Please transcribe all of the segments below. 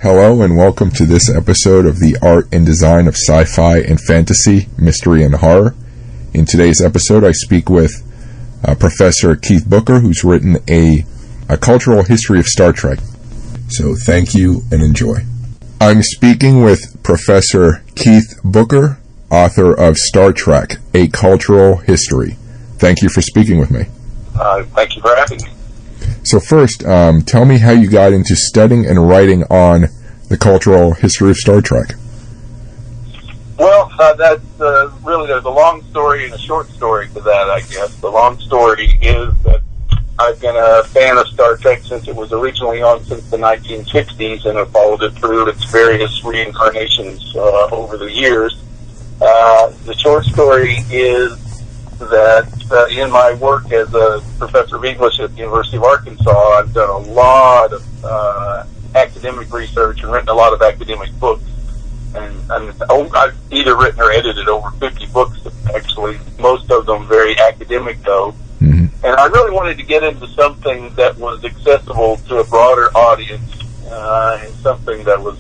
Hello and welcome to this episode of the Art and Design of Sci-Fi and Fantasy, Mystery and Horror. In today's episode, I speak with Professor Keith Booker, who's written a cultural history of Star Trek. So thank you and enjoy. I'm speaking with Professor Keith Booker, author of Star Trek, A Cultural History. Thank you for speaking with me. Thank you for having me. So first, tell me how you got into studying and writing on the cultural history of Star Trek. Well, that's really, there's a long story and a short story to that, I guess. The long story is that I've been a fan of Star Trek since it was originally on since the 1960s, and have followed it through its various reincarnations over the years. The short story is that in my work as a professor of English at the University of Arkansas, I've done a lot of academic research and written a lot of academic books. And I've either written or edited over 50 books, actually, most of them very academic, though. Mm-hmm. And I really wanted to get into something that was accessible to a broader audience, and something that was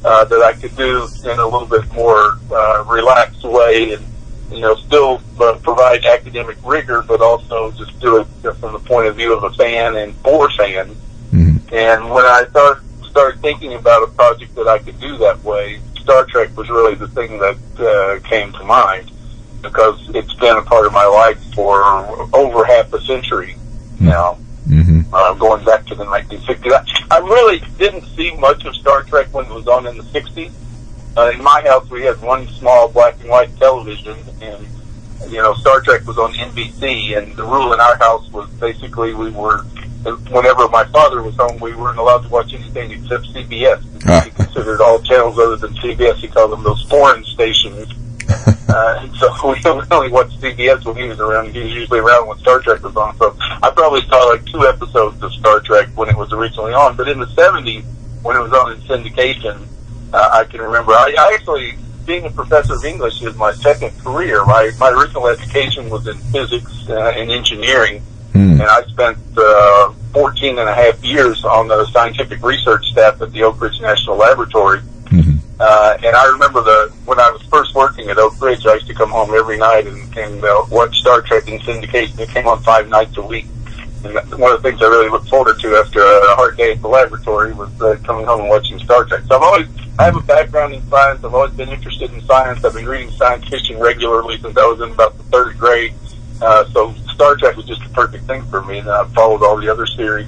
that I could do in a little bit more relaxed way, and still provide academic rigor, but also just do it from the point of view of a fan and for fans. Mm-hmm. And when I started thinking about a project that I could do that way, Star Trek was really the thing that came to mind, because it's been a part of my life for over half a century now, going back to the 1960s. I really didn't see much of Star Trek when it was on in the 60s. In my house, we had one small black and white television, and Star Trek was on NBC, and the rule in our house was basically whenever my father was home, we weren't allowed to watch anything except CBS. He considered all channels other than CBS, he called them those foreign stations. And so we only watched CBS when he was around. He was usually around when Star Trek was on. So I probably saw like 2 episodes of Star Trek when it was originally on. But in the 70s, when it was on in syndication, I can remember, I actually, being a professor of English is my second career. My original education was in physics and engineering, and I spent 14 and a half years on the scientific research staff at the Oak Ridge National Laboratory. And I remember when I was first working at Oak Ridge, I used to come home every night and watch Star Trek in syndication. It came on 5 nights a week. And one of the things I really looked forward to after a hard day at the laboratory was coming home and watching Star Trek. So I have a background in science. I've always been interested in science. I've been reading science fiction regularly since I was in about the 3rd grade. So Star Trek was just the perfect thing for me, and I've followed all the other series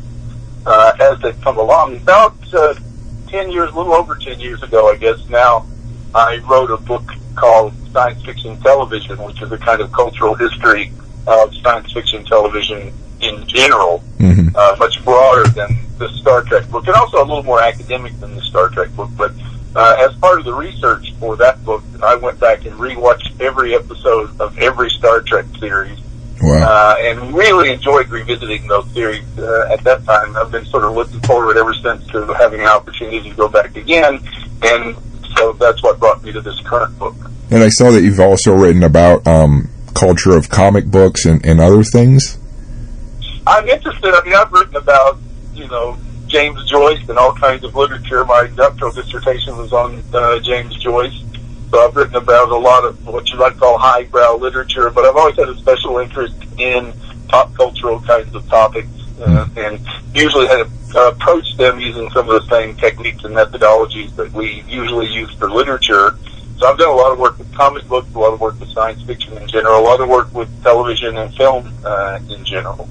as they've come along. About 10 years, a little over 10 years ago, I guess now, I wrote a book called Science Fiction Television, which is a kind of cultural history of science fiction television in general, much broader than the Star Trek book, and also a little more academic than the Star Trek book. But as part of the research for that book, I went back and rewatched every episode of every Star Trek series. Wow. And really enjoyed revisiting those series at that time. I've been sort of looking forward ever since to having an opportunity to go back again, and so that's what brought me to this current book. And I saw that you've also written about culture of comic books and other things. I'm interested. I mean, I've written about, James Joyce and all kinds of literature. My doctoral dissertation was on James Joyce. So I've written about a lot of what you might call highbrow literature, but I've always had a special interest in pop cultural kinds of topics, and usually had approached them using some of the same techniques and methodologies that we usually use for literature. So I've done a lot of work with comic books, a lot of work with science fiction in general, a lot of work with television and film in general.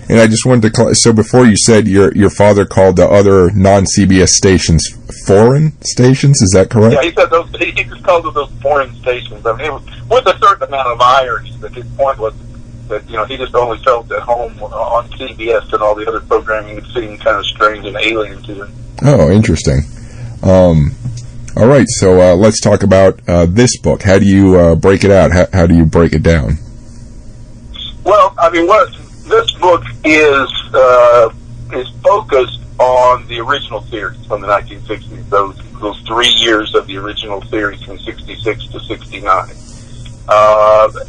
And I just wanted to so before you said your father called the other non-CBS stations foreign stations, is that correct? Yeah, he said he just called them those foreign stations. I mean, it was with a certain amount of irony, but his point was that, he just only felt at home on CBS, and all the other programming seemed kind of strange and alien to him. Oh, interesting. All right, so let's talk about this book. How do you break it out? How do you break it down? Well, I mean, this book is focused on the original series from the 1960s, those 3 years of the original series from 66 to 69.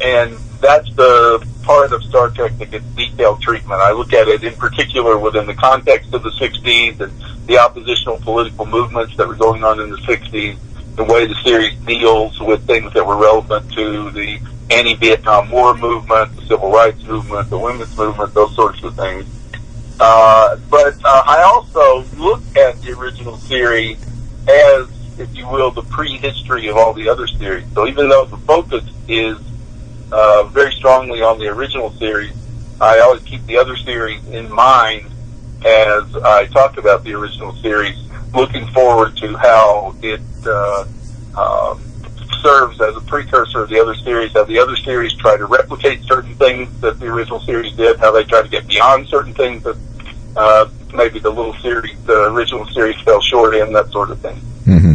And that's the part of Star Trek that gets detailed treatment. I look at it in particular within the context of the 60s and the oppositional political movements that were going on in the 60s, the way the series deals with things that were relevant to the anti-Vietnam War movement, the civil rights movement, the women's movement, those sorts of things. But I also look at the original series as, if you will, the prehistory of all the other series. So even though the focus is very strongly on the original series, I always keep the other series in mind as I talk about the original series, looking forward to how it serves as a precursor of the other series, how the other series try to replicate certain things that the original series did, how they try to get beyond certain things that maybe the original series fell short in, that sort of thing. Mm-hmm.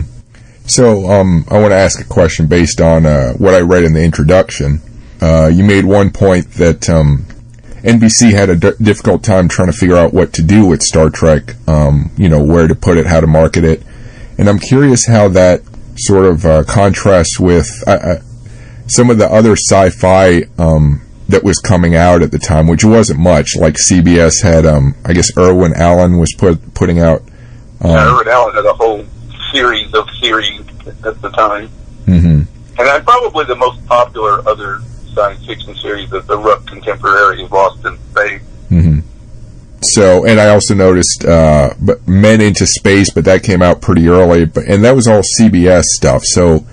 So I want to ask a question based on what I read in the introduction. You made one point that NBC had a difficult time trying to figure out what to do with Star Trek, where to put it, how to market it. And I'm curious how that sort of contrasts with some of the other sci-fi that was coming out at the time, which wasn't much. Like CBS had, I guess Irwin Allen was putting out. Irwin Allen had a whole series of series at the time. Mm-hmm. And probably the most popular other science fiction series is the rough contemporary of Lost in Space. Mm-hmm. So, and I also noticed Men into Space, but that came out pretty early, and that was all CBS stuff. So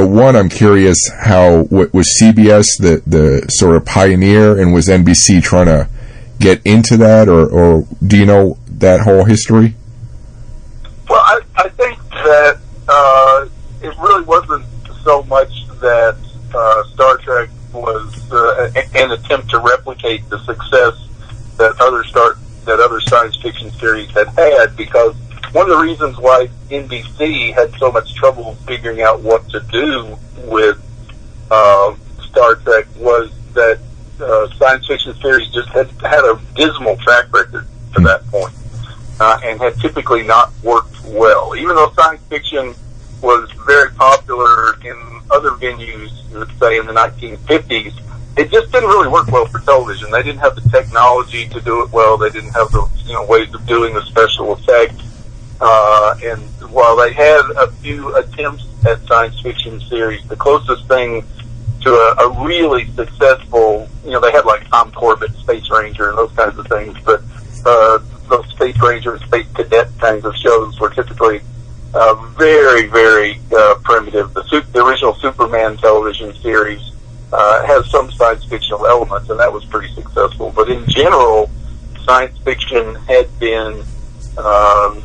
one, I'm curious, how was CBS the sort of pioneer, and was NBC trying to get into that, or do you know that whole history? Well, I think that it really wasn't so much that Star Trek was an attempt to replicate the success that other science fiction series had, because one of the reasons why NBC had so much trouble figuring out what to do with Star Trek was that science fiction series just had a dismal track record to that point, and had typically not worked well. Even though science fiction was very popular in other venues, let's say in the 1950s, it just didn't really work well for television. They didn't have the technology to do it well. They didn't have the ways of doing the special effects. And while they had a few attempts at science fiction series, the closest thing to a really successful, they had like Tom Corbett, Space Ranger, and those kinds of things, but those Space Ranger and Space Cadet kinds of shows were typically very, very primitive. The original Superman television series has some science fictional elements, and that was pretty successful. But in general, science fiction had been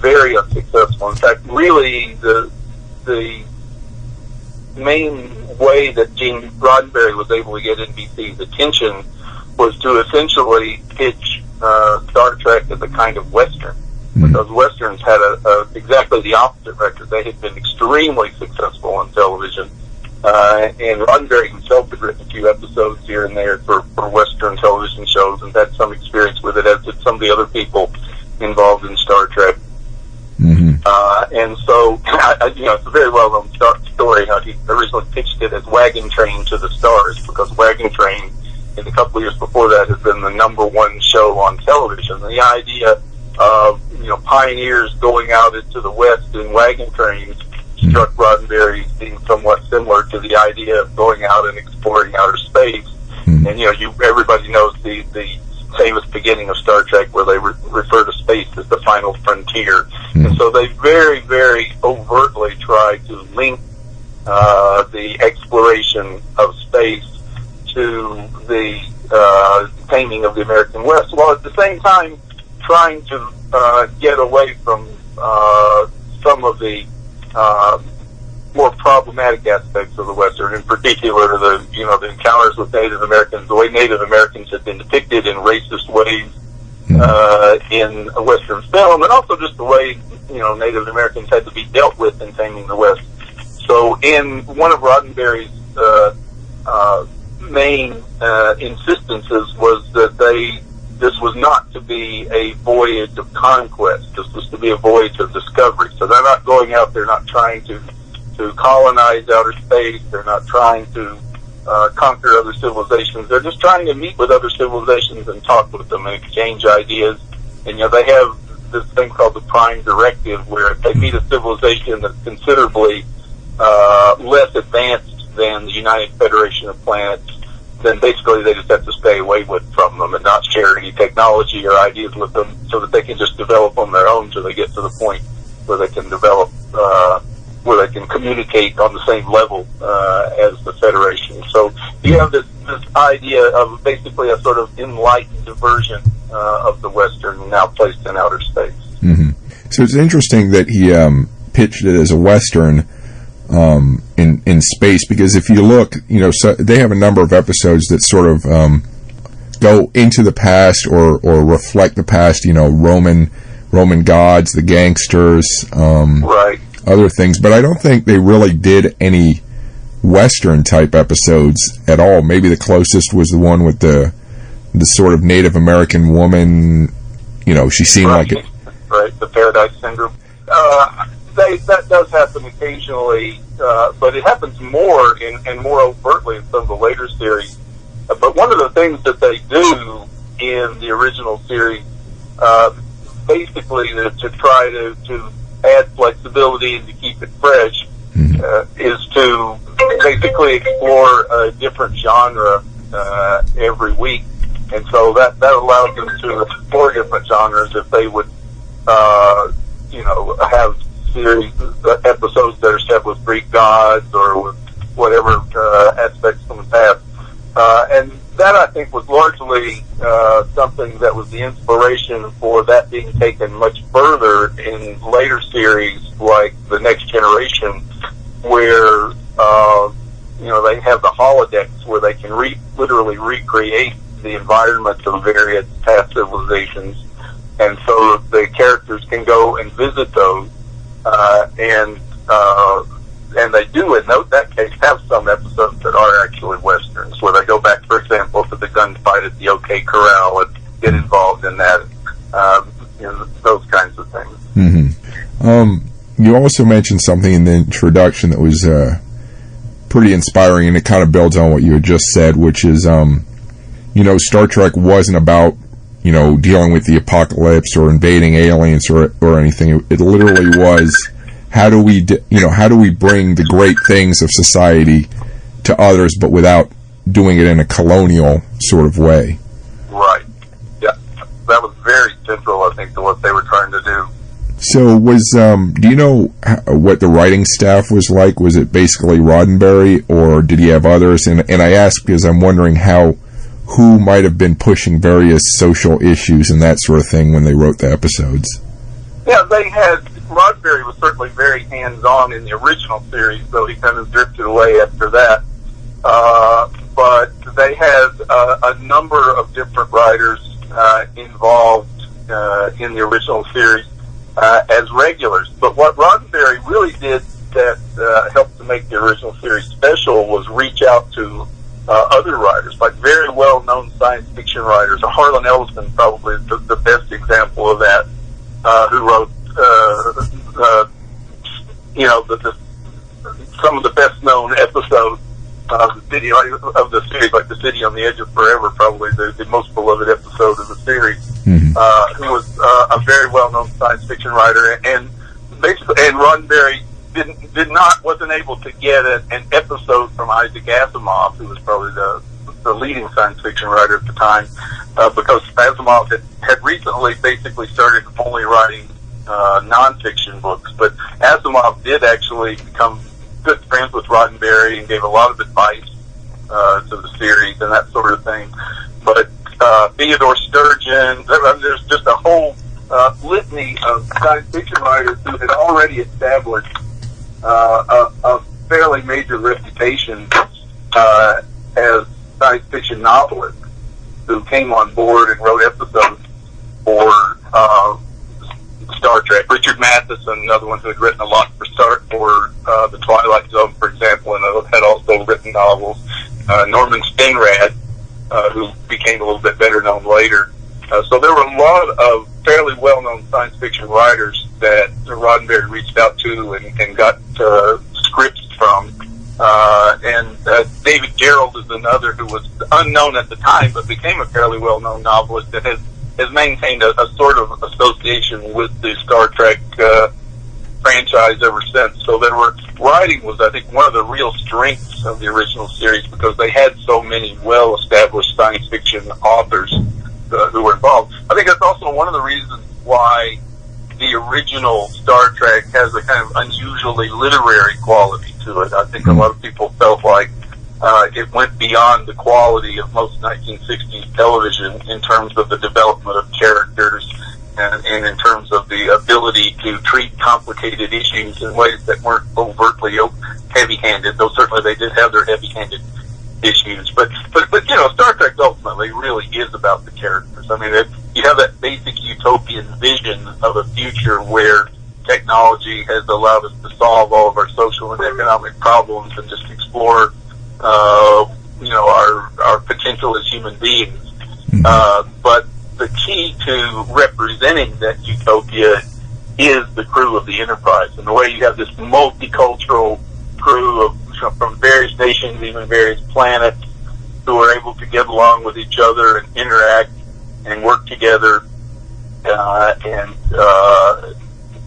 very unsuccessful. In fact, really, the main way that Gene Roddenberry was able to get NBC's attention was to essentially pitch Star Trek as a kind of Western. Because Westerns had exactly the opposite record. They had been extremely successful on television. And Roddenberry himself had written a few episodes here and there for Western television shows and had some experience with it, as did some of the other people involved in Star Trek. Mm-hmm. And so, it's a very well-known story how he originally pitched it as Wagon Train to the Stars, because Wagon Train, in a couple of years before that, had been the #1 show on television. The idea of, pioneers going out into the West in wagon trains struck Roddenberry as being somewhat similar to the idea of going out and exploring outer space. And, everybody knows the famous beginning of Star Trek where they refer to space as the final frontier. And so they very, very overtly try to link the exploration of space to the taming of the American West, while at the same time trying to get away from some of the more problematic aspects of the Western, in particular the encounters with Native Americans, the way Native Americans had been depicted in racist ways in a Western film, and also just the way Native Americans had to be dealt with in taming the West. So in one of Roddenberry's main insistences was that this was not to be a voyage of conquest. This was to be a voyage of discovery. So they're not going out, they're not trying to colonize outer space, they're not trying to conquer other civilizations. They're just trying to meet with other civilizations and talk with them and exchange ideas. And, they have this thing called the Prime Directive, where if they meet a civilization that's considerably less advanced than the United Federation of Planets, then basically they just have to stay away from them and not share any technology or ideas with them, so that they can just develop on their own till they get to the point where they can develop, where they can communicate on the same level as the Federation. So you have this idea of basically a sort of enlightened version of the Western now placed in outer space. Mm-hmm. So it's interesting that he pitched it as a Western in space, because if you look, so they have a number of episodes that sort of go into the past or reflect the past, Roman gods, the gangsters, right, other things, but I don't think they really did any Western type episodes at all. Maybe the closest was the one with the sort of Native American woman, she seemed right, like it. Right, the Paradise Syndrome. That does happen occasionally, but it happens more and more overtly in some of the later series. But one of the things that they do in the original series, basically to try to add flexibility and to keep it fresh, is to basically explore a different genre every week. And so that allows them to explore different genres if they would, have series episodes that are set with Greek gods or with whatever aspects from the past. And that, I think, was largely something that was the inspiration for that being taken much further in later series like The Next Generation, where they have the holodecks where they can literally recreate the environment of various past civilizations, and so the characters can go and visit those, and they do, in that case, have some episodes that are actually Westerns, where they go back, for example, to the gunfight at the OK Corral and get involved in that, those kinds of things. Mm-hmm. You also mentioned something in the introduction that was pretty inspiring, and it kind of builds on what you had just said, which is, Star Trek wasn't about, dealing with the apocalypse or invading aliens or anything. It literally was, how do we bring the great things of society to others, but without doing it in a colonial sort of way? Right. Yeah. That was very central, I think, to what they were trying to do. So do you know what the writing staff was like? Was it basically Roddenberry, or did he have others? And I ask because I'm wondering who might have been pushing various social issues and that sort of thing when they wrote the episodes. Yeah, Roddenberry was certainly very hands-on in the original series, though he kind of drifted away after that. But they had a number of different writers involved in the original series as regulars. But what Roddenberry really did that helped to make the original series special was reach out to other writers, like very well-known science fiction writers. Harlan Ellison probably is the best example of that, who wrote, some of the best-known episodes of the series, like The City on the Edge of Forever, probably the most beloved episode of the series. Mm-hmm. Who was a very well-known science fiction writer, and Roddenberry wasn't able to get an episode from Isaac Asimov, who was probably the leading science fiction writer at the time, because Asimov had recently basically started only writing nonfiction books. But Asimov did actually become good friends with Roddenberry and gave a lot of advice to the series and that sort of thing. But Theodore Sturgeon, there's just a whole litany of science fiction writers who had already established a fairly major reputation as science fiction novelists, who came on board and wrote episodes for Star Trek. Richard Matheson, another one who had written a lot for The Twilight Zone, for example, and had also written novels. Norman Steinrad, who became a little bit better known later. So there were a lot of fairly well-known science fiction writers that Roddenberry reached out to and got scripts from And David Gerrold is another who was unknown at the time, but became a fairly well-known novelist that has maintained a sort of association with the Star Trek franchise ever since. So writing was, I think, one of the real strengths of the original series, because they had so many well-established science fiction authors who were involved. I think that's also one of the reasons why the original Star Trek has a kind of unusually literary quality to it. I think a lot of people felt like it went beyond the quality of most 1960s television in terms of the development of characters and in terms of the ability to treat complicated issues in ways that weren't overtly heavy-handed, though certainly they did have their heavy-handed issues. But you know, Star Trek ultimately really is about the characters. I mean, you have that basic utopian vision of a future where technology has allowed us to solve all of our social and economic problems and just explore, you know, our potential as human beings. But the key to representing that utopia is the crew of the Enterprise, and the way you have this multicultural crew from various nations, even various planets, who are able to get along with each other and interact and work together,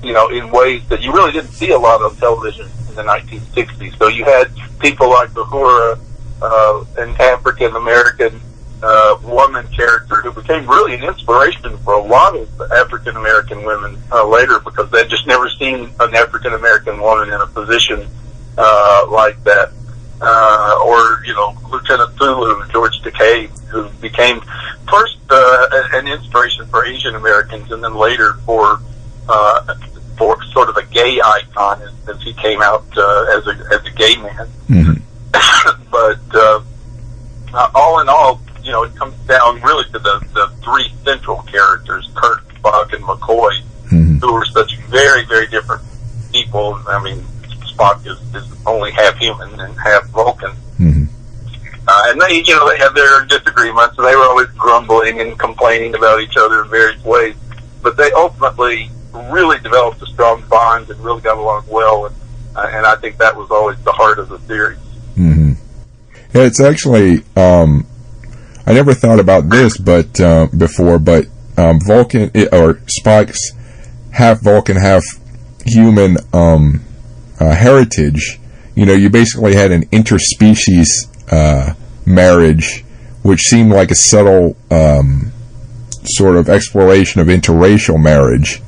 you know, in ways that you really didn't see a lot on television in the 1960s. So you had people like Uhura, an African American woman character who became really an inspiration for a lot of African American women later, because they'd just never seen an African American woman in a position like that. Or, you know, Lieutenant Sulu, George Takei, who became first an inspiration for Asian Americans, and then later for sort of a gay icon as he came out as a gay man. But all in all, you know, it comes down really to the three central characters, Kirk, Spock, and McCoy, who are such very, very different people. I mean, Spock is only half human and half Vulcan. And they, you know, they had their disagreements, and they were always grumbling and complaining about each other in various ways. But they ultimately really developed a strong bond and really got along well, and I think that was always the heart of the series. Yeah, it's actually, I never thought about this before, but Vulcan, or Spock's half Vulcan, half human heritage, you know, you basically had an interspecies marriage, which seemed like a subtle sort of exploration of interracial marriage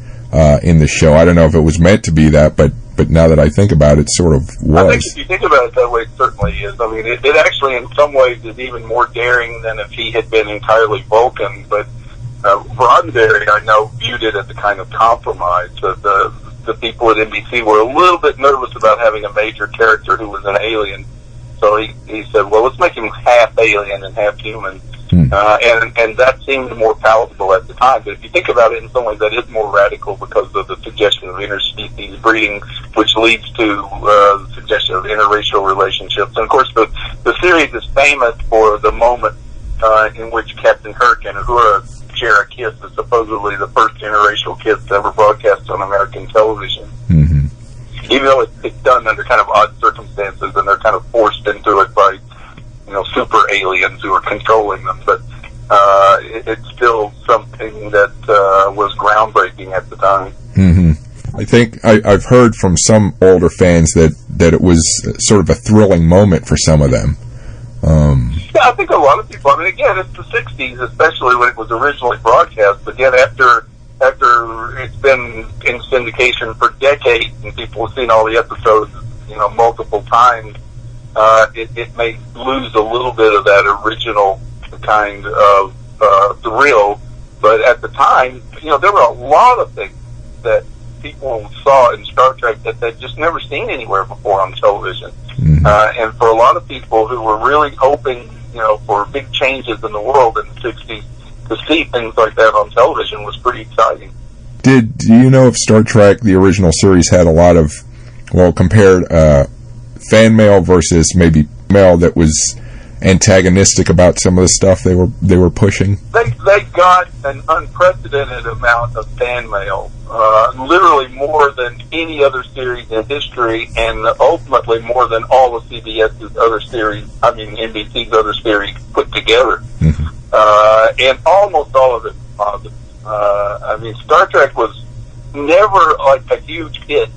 in the show. I don't know if it was meant to be that, but now that I think about it, sort of was. I think if you think about it that way, it certainly is. I mean, it actually in some ways is even more daring than if he had been entirely Vulcan, but Roddenberry, I know, viewed it as a kind of compromise. The people at NBC were a little bit nervous about having a major character who was an alien, so he said, well, let's make him half alien and half human. And that seemed more palatable at the time. But if you think about it, in some ways that is more radical because of the suggestion of interspecies breeding, which leads to the suggestion of interracial relationships. And of course, the series is famous for the moment in which Captain Kirk and Uhura share a kiss. It's supposedly the first interracial kiss ever broadcast on American television. Even though it's done under kind of odd circumstances, and they're kind of forced into it by, you know, super aliens who are controlling them, but it's still something that was groundbreaking at the time. I think I've heard from some older fans that it was sort of a thrilling moment for some of them. Yeah, I think a lot of people, I mean, again, it's the 60s, especially when it was originally broadcast, but again, after it's been in syndication for decades and people have seen all the episodes, you know, multiple times, it may lose a little bit of that original kind of thrill. But at the time, you know, there were a lot of things that people saw in Star Trek that they'd just never seen anywhere before on television. And for a lot of people who were really hoping, you know, for big changes in the world in the 60s, to see things like that on television was pretty exciting. Do you know if Star Trek, the original series, had a lot of, well, compared fan mail versus maybe mail that was antagonistic about some of the stuff they were pushing? They they got an unprecedented amount of fan mail, literally more than any other series in history, and ultimately more than all of CBS's other series, NBC's other series put together. And almost all of it positive. Star Trek was never like a huge hit.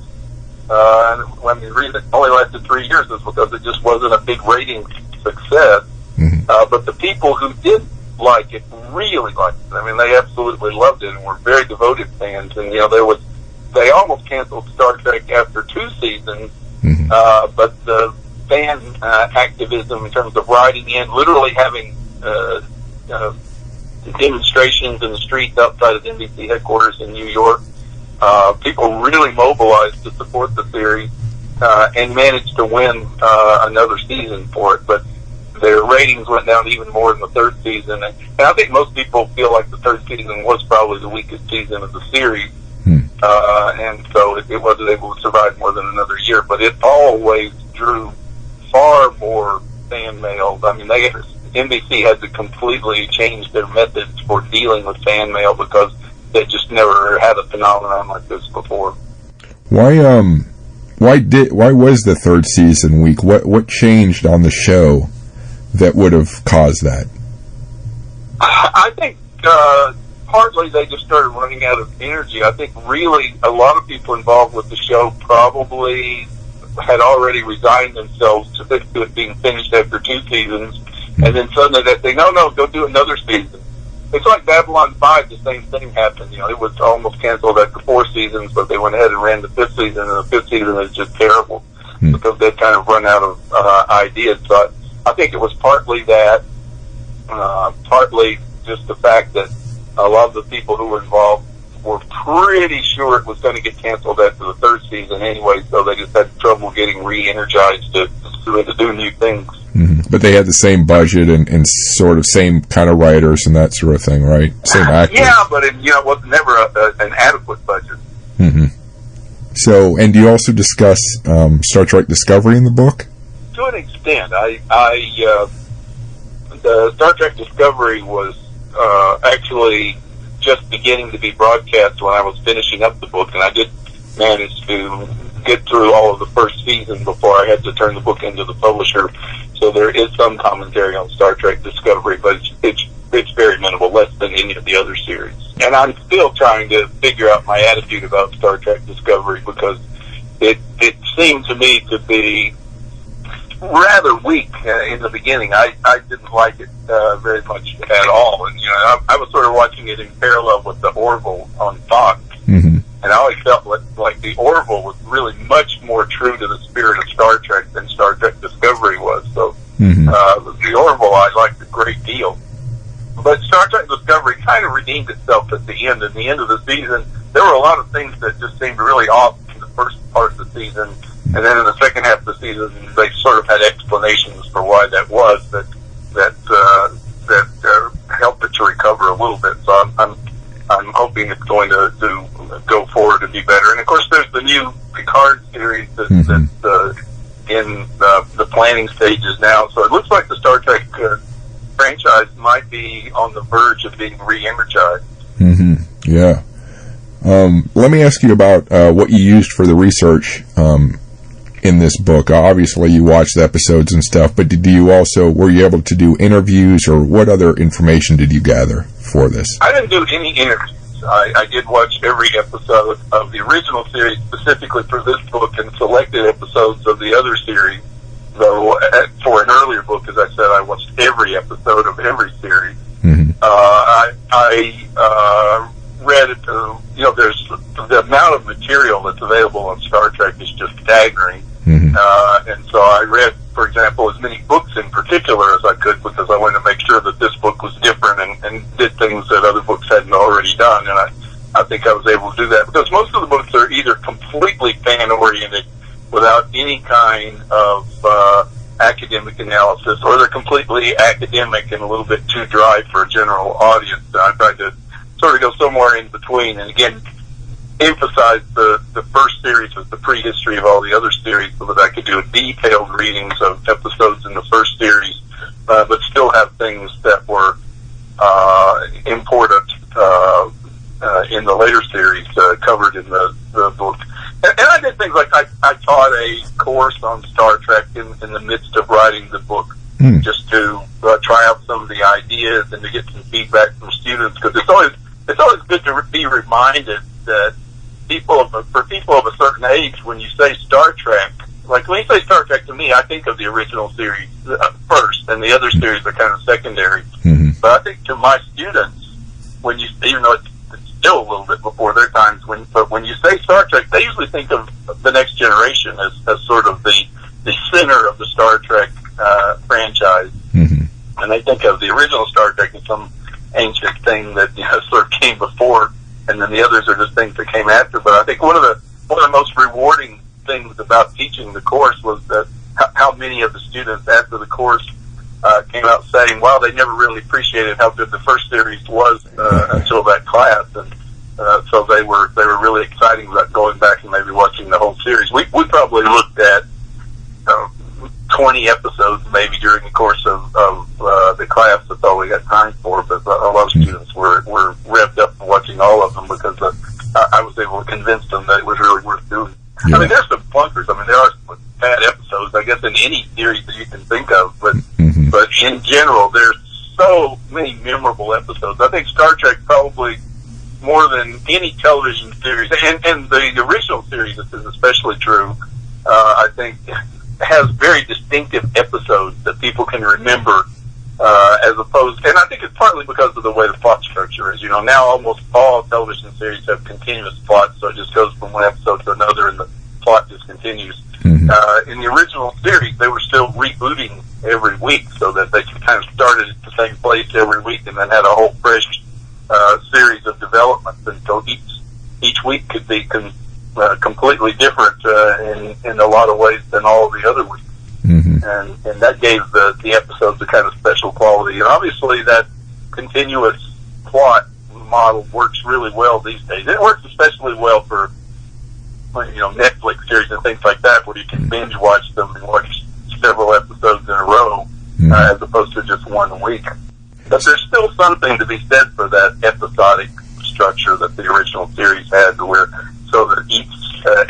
The reason it only lasted 3 years is because it just wasn't a big rating success. But the people who did like it really liked it. They absolutely loved it and were very devoted fans. And they almost canceled Star Trek after 2 seasons. But the fan activism in terms of riding in, literally having demonstrations in the streets outside of NBC headquarters in New York. People really mobilized to support the series and managed to win another season for it. But their ratings went down even more in the 3rd season. And I think most people feel like the 3rd season was probably the weakest season of the series. And so it wasn't able to survive more than another year. But it always drew far more fan mail. NBC had to completely change their methods for dealing with fan mail because they just never had a phenomenon like this before. Why was the 3rd season weak? What changed on the show that would have caused that? I think partly they just started running out of energy. I think really a lot of people involved with the show probably had already resigned themselves to it being finished after 2 seasons. And then suddenly they say, no, go do another season. It's like Babylon 5, the same thing happened. It was almost canceled after 4 seasons, but they went ahead and ran the 5th season, and the 5th season is just terrible because they'd kind of run out of ideas. So I think it was partly that, partly just the fact that a lot of the people who were involved were pretty sure it was going to get canceled after the 3rd season anyway, so they just had trouble getting re-energized to do new things. But they had the same budget and sort of same kind of writers and that sort of thing, right? Same actors. Yeah, but it was never an adequate budget. So, and do you also discuss Star Trek Discovery in the book? To an extent. The Star Trek Discovery was actually just beginning to be broadcast when I was finishing up the book, and I did manage to get through all of the 1st season before I had to turn the book into the publisher. So there is some commentary on Star Trek Discovery, but it's very minimal, less than any of the other series. And I'm still trying to figure out my attitude about Star Trek Discovery because it seemed to me to be rather weak in the beginning. I didn't like it very much at all. And I was sort of watching it in parallel with the Orville on Fox. And I always felt like the Orville was really much more true to the spirit of Star Trek than Star Trek Discovery was. So the Orville I liked a great deal. But Star Trek Discovery kind of redeemed itself at the end. At the end of the season, there were a lot of things that just seemed really off in the first part of the season. And then in the second half of the season, they sort of had explanations for why that was that helped it to recover a little bit. So I'm hoping it's going to go forward and be better. And of course, there's the new Picard series that's in the planning stages now. So it looks like the Star Trek franchise might be on the verge of being re-energized. Yeah. Let me ask you about what you used for the research in this book. Obviously, you watched the episodes and stuff, but were you able to do interviews, or what other information did you gather for this? I didn't do any interviews. I did watch every episode of the original series specifically for this book and selected episodes of the other series. Though for an earlier book, as I said, I watched every episode of every series. I read it. There's the amount of material that's available on Star Trek is just staggering. And so I read, for example, as many books in particular as I could because I wanted to make sure that this book was different and did things that other books hadn't already done. And I think I was able to do that because most of the books are either completely fan-oriented without any kind of academic analysis, or they're completely academic and a little bit too dry for a general audience. And I tried to sort of go somewhere in between, and again, emphasize the first series as the prehistory of all the other series so that I could do detailed readings of episodes in the first series, but still have things that were important in the later series covered in the book. And I did things like I taught a course on Star Trek in the midst of writing the book, just to try out some of the ideas and to get some feedback from students, because it's always good to be reminded that for people of a certain age, when you say Star Trek, like when you say Star Trek to me, I think of the original series first, and the other series are kind of secondary. Mm-hmm. But I think to my students, even though it's still a little bit before their times, when you say Star Trek, they usually think of the Next Generation as sort of the center of the Star Trek franchise, and they think of the original Star Trek as some ancient thing that sort of came before, and then the others are just things that came after. But I think one of the most rewarding things about teaching the course was that how many of the students after the course came out saying, wow, they never really appreciated how good the first series was until that class, and so they were really excited about going back and maybe watching the whole series. We probably looked at 20 episodes maybe during the course of the class. That's all we got time for, but a lot of students were revved up for watching all of them, because I was able to convince them that it was really worth doing. Yeah. I mean, there's some flunkers. I mean, there are some bad episodes, I guess, in any series that you can think of, but in general, there's so many memorable episodes. I think Star Trek probably more than any television series, and the original series, this is especially true, I think has very distinctive episodes that people can remember, as opposed, and I think it's partly because of the way the plot structure is. Now almost all television series have continuous plots, so it just goes from one episode to another, and the plot just continues. In the original series, they were still rebooting every week, so that they kind of started at the same place every week, and then had a whole fresh series of developments, and so each week could be completely different in a lot of ways than all of the other weeks. And that gave the episodes a kind of special quality. And obviously that continuous plot model works really well these days. It works especially well for Netflix series and things like that, where you can binge watch them and watch several episodes in a row, as opposed to just one week. But there's still something to be said for that episodic structure that the original series had, so that each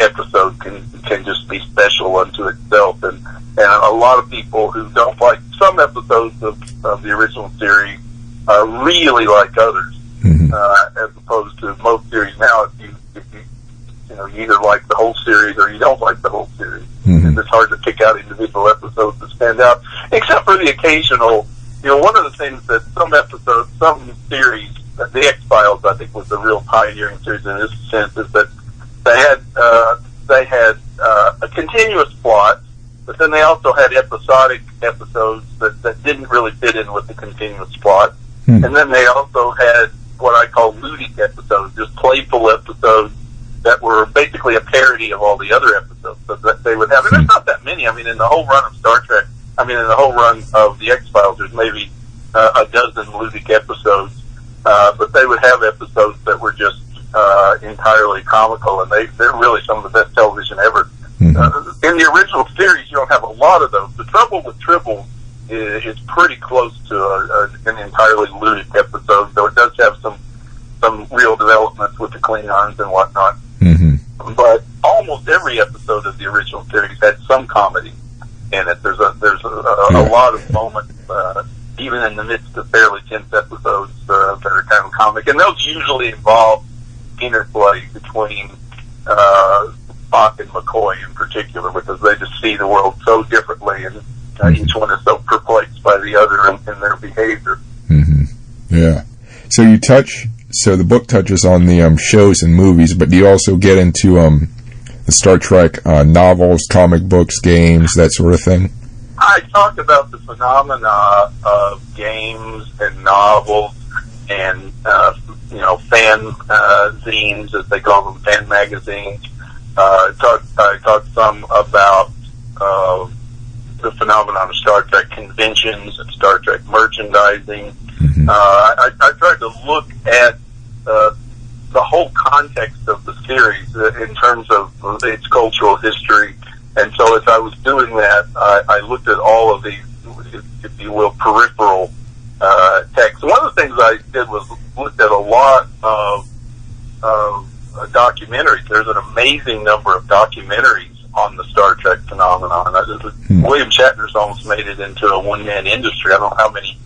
episode can just be special unto itself. And a lot of people who don't like some episodes of the original series really like others, as opposed to most series now. If you either like the whole series or you don't like the whole series. It's hard to pick out individual episodes that stand out, except for the occasional. One of the things that some series, the X-Files, I think, was the real pioneering series in this sense, is that they had a continuous plot, but then they also had episodic episodes that didn't really fit in with the continuous plot. And then they also had what I call ludic episodes, just playful episodes that were basically a parody of all the other episodes that they would have. And there's not that many. I mean, in the whole run of Star Trek, in the whole run of the X-Files, there's maybe a dozen ludic episodes, but they would have episodes that were just entirely comical, and they're really some of the best television ever. In the original series, you don't have a lot of those. The trouble with Tribble is pretty close to an entirely ludic episode, though it does have some real developments with the Klingons and whatnot. But almost every episode of the original series had some comedy in it. There's a lot of moments, even in the midst of fairly tense episodes, that are kind of comic, and those usually involve interplay between Spock and McCoy in particular, because they just see the world so differently, and each one is so perplexed by the other and their behavior. Yeah. So the book touches on the shows and movies, but do you also get into the Star Trek novels, comic books, games, that sort of thing? I talked about the phenomena of games and novels and fan zines, as they call them, fan magazines. I talked some about the phenomenon of Star Trek conventions and Star Trek merchandising. I tried to look at the whole context of the series in terms of its cultural history, and so as I was doing that, I looked at all of these, if you will, peripheral texts. One of the things I did was looked at a lot of documentaries. There's an amazing number of documentaries on the Star Trek phenomenon. William Shatner's almost made it into a one-man industry. I don't know how many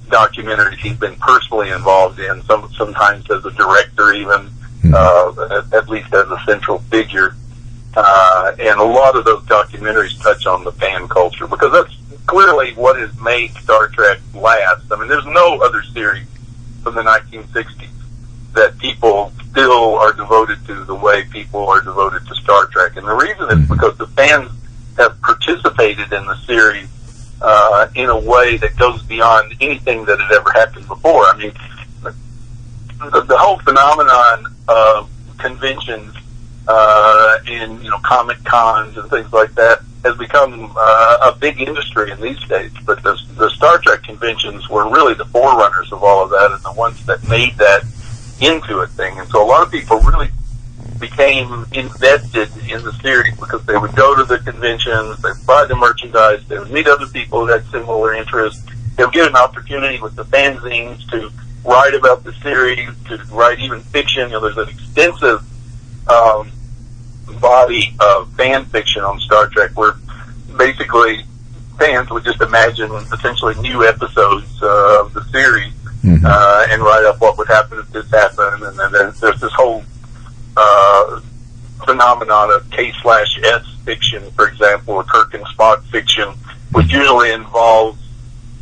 documentaries he's been personally involved in, sometimes as a director even, at least as a central figure. And a lot of those documentaries touch on the fan culture, because that's clearly what has made Star Trek last. I mean, there's no other series from the 1960s that people still are devoted to the way people are devoted to Star Trek. And the reason is because the fans have participated in the series in a way that goes beyond anything that had ever happened before. I mean, the whole phenomenon of conventions in, Comic Cons and things like that has become a big industry in these days. But the Star Trek conventions were really the forerunners of all of that, and the ones that made that into a thing. And so a lot of people really became invested in the series because they would go to the conventions, they would buy the merchandise, they would meet other people who had similar interests. They would get an opportunity with the fanzines to write about the series, to write even fiction. There's an extensive body of fan fiction on Star Trek where basically fans would just imagine potentially new episodes of the series and write up what would happen if this happened. And then there's this whole phenomenon of K/S fiction, for example, or Kirk and Spock fiction, which usually involves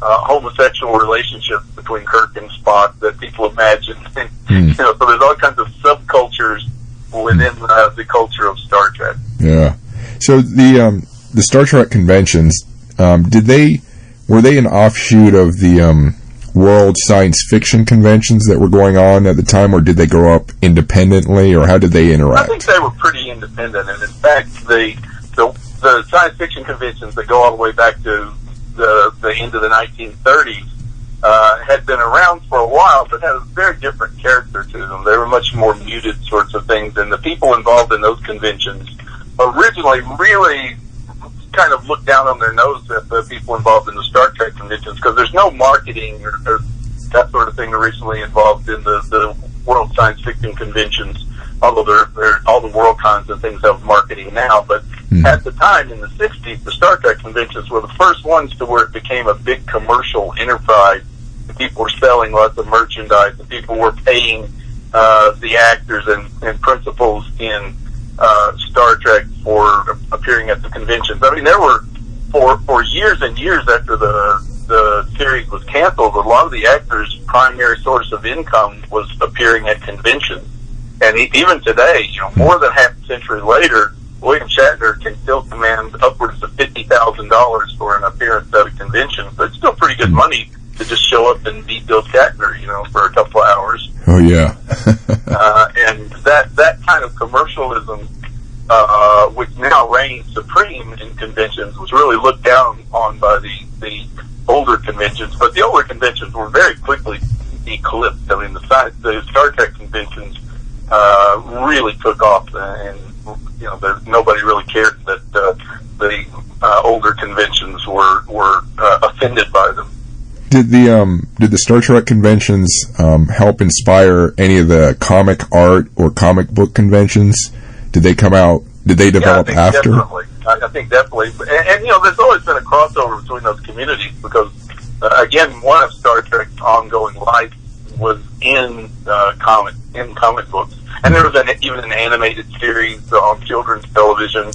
homosexual relationships between Kirk and Spock that people imagine. So there's all kinds of subcultures within the culture of Star Trek. Yeah. So the Star Trek conventions, were they an offshoot of the world science fiction conventions that were going on at the time, or did they grow up independently, or how did they interact? I think they were pretty independent, and in fact, the science fiction conventions that go all the way back to the end of the 1930s had been around for a while, but had a very different character to them. They were much more muted sorts of things, and the people involved in those conventions originally really kind of looked down on their nose at the people involved in the Star Trek conventions, because there's no marketing or that sort of thing originally involved in the World Science Fiction conventions, although they're all the World Cons and things have marketing now. But at the time, in the 60s, the Star Trek conventions were the first ones to where it became a big commercial enterprise. People were selling lots of merchandise, and people were paying the actors and principals in Star Trek for appearing at the conventions. I mean, there were for years and years after the series was canceled, a lot of the actors' primary source of income was appearing at conventions. And even today, more than half a century later, William Shatner can still command upwards of $50,000 for an appearance at a convention. So it's still pretty good money to just show up and meet Bill Shatner, for a couple of hours. Oh, yeah. And that kind of commercialism, which now reigns supreme in conventions, was really looked down on by the older conventions. But the older conventions were very quickly eclipsed. I mean, the Star Trek conventions really took off, and nobody really cared that the older conventions were offended by them. Did the Star Trek conventions help inspire any of the comic art or comic book conventions? Did they come out? Did they develop after? Definitely. I think definitely. And there's always been a crossover between those communities because, again, one of Star Trek's ongoing life was in comic books. And there was even an animated series on children's television